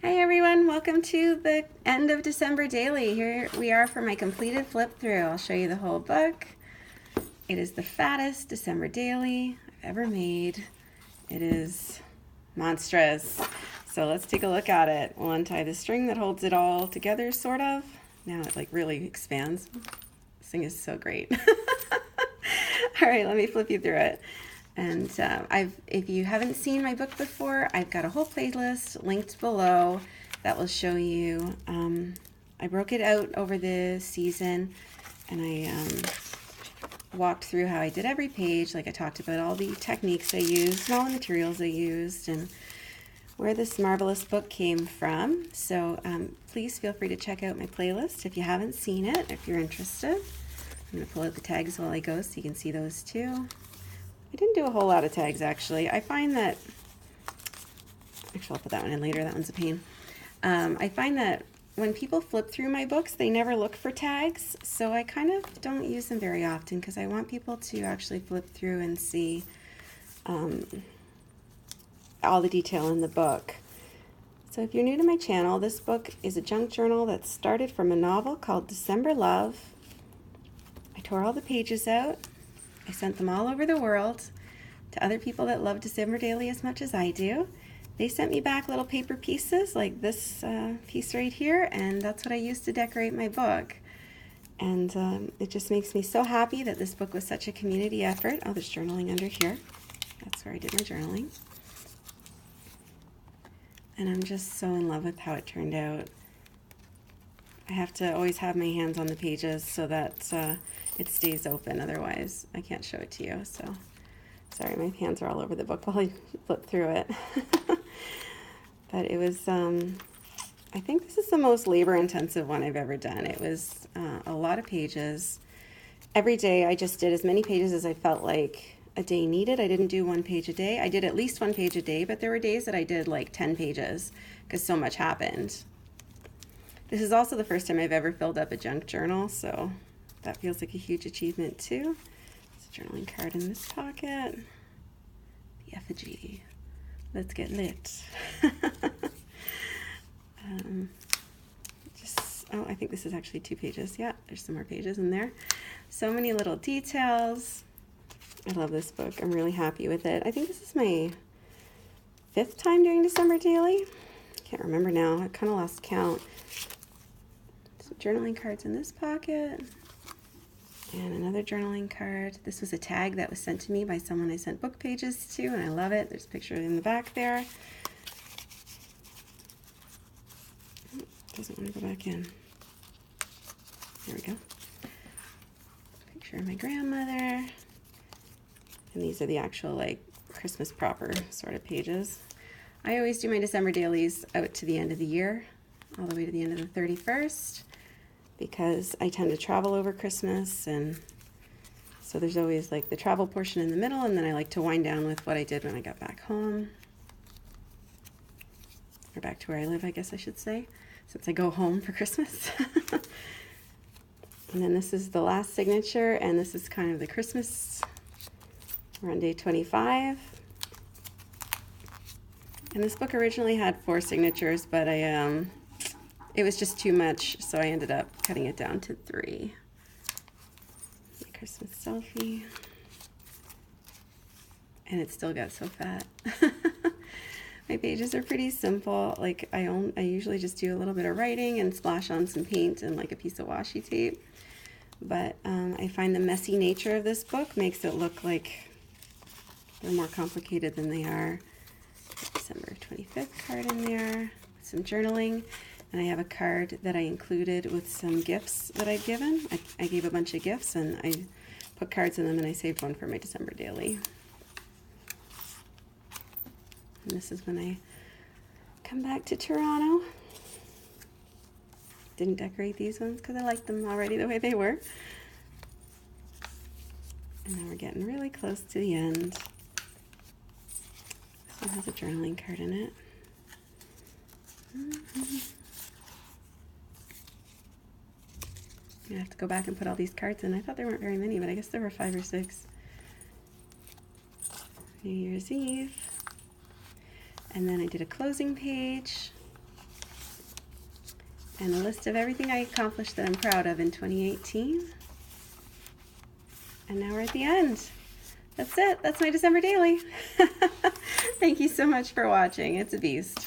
Hi everyone, welcome to the end of December Daily. Here we are for my completed flip through. I'll show you the whole book. It is the fattest December Daily I've ever made. It is monstrous. So let's take a look at it. We'll untie the string that holds it all together, sort of. Now it really expands. This thing is so great. All right, let me flip you through it. And if you haven't seen my book before, I've got a whole playlist linked below that will show you. I broke it out over the season, and I walked through how I did every page. Like I talked about all the techniques I used and all the materials I used and where this marvelous book came from. So please feel free to check out my playlist if you haven't seen it, if you're interested. I'm going to pull out the tags while I go so you can see those too. I didn't do a whole lot of tags actually. I find that, actually I'll put that one in later, that one's a pain. I find that when people flip through my books, they never look for tags, so I kind of don't use them very often because I want people to actually flip through and see all the detail in the book. So if you're new to my channel, this book is a junk journal that started from a novel called December Love. I tore all the pages out. I sent them all over the world to other people that love December Daily as much as I do. They sent me back little paper pieces like this piece right here, and that's what I used to decorate my book. And it just makes me so happy that this book was such a community effort. Oh, there's journaling under here. That's where I did my journaling. And I'm just so in love with how it turned out. I have to always have my hands on the pages so that it stays open, otherwise I can't show it to you. So sorry, my hands are all over the book while I flip through it. But it was, I think this is the most labor-intensive one I've ever done. It was a lot of pages. Every day I just did as many pages as I felt like a day needed. I didn't do one page a day. I did at least one page a day, but there were days that I did like 10 pages because so much happened. This is also the first time I've ever filled up a junk journal, so that feels like a huge achievement too. There's a journaling card in this pocket. The effigy. Let's get lit. Oh, I think this is actually 2 pages. Yeah, there's some more pages in there. So many little details. I love this book. I'm really happy with it. I think this is my 5th time doing December Daily. Can't remember now. I kind of lost count. Some journaling cards in this pocket. And another journaling card. This was a tag that was sent to me by someone I sent book pages to, and I love it. There's a picture in the back there. Doesn't want to go back in. There we go. Picture of my grandmother. And these are the actual like Christmas proper sort of pages. I always do my December dailies out to the end of the year, all the way to the end of the 31st, because I tend to travel over Christmas, and so there's always like the travel portion in the middle, and then I like to wind down with what I did when I got back home, or back to where I live, I guess I should say, since I go home for Christmas. And then this is the last signature, and this is kind of the Christmas. We're on day 25. And this book originally had 4 signatures, but it was just too much, so I ended up cutting it down to 3. My Christmas selfie. And it still got so fat. My pages are pretty simple. Like I usually just do a little bit of writing and splash on some paint and like a piece of washi tape. But I find the messy nature of this book makes it look like they're more complicated than they are. December 25th card in there, some journaling, and I have a card that I included with some gifts that I've given. I gave a bunch of gifts and I put cards in them, and I saved one for my December daily. And this is when I come back to Toronto. Didn't decorate these ones because I liked them already the way they were. And then we're getting really close to the end. It has a journaling card in it. I have to go back and put all these cards in. I thought there weren't very many, but I guess there were 5 or 6. New Year's Eve. And then I did a closing page. and a list of everything I accomplished that I'm proud of in 2018. And now we're at the end. That's it. That's my December daily. Thank you so much for watching. It's a beast.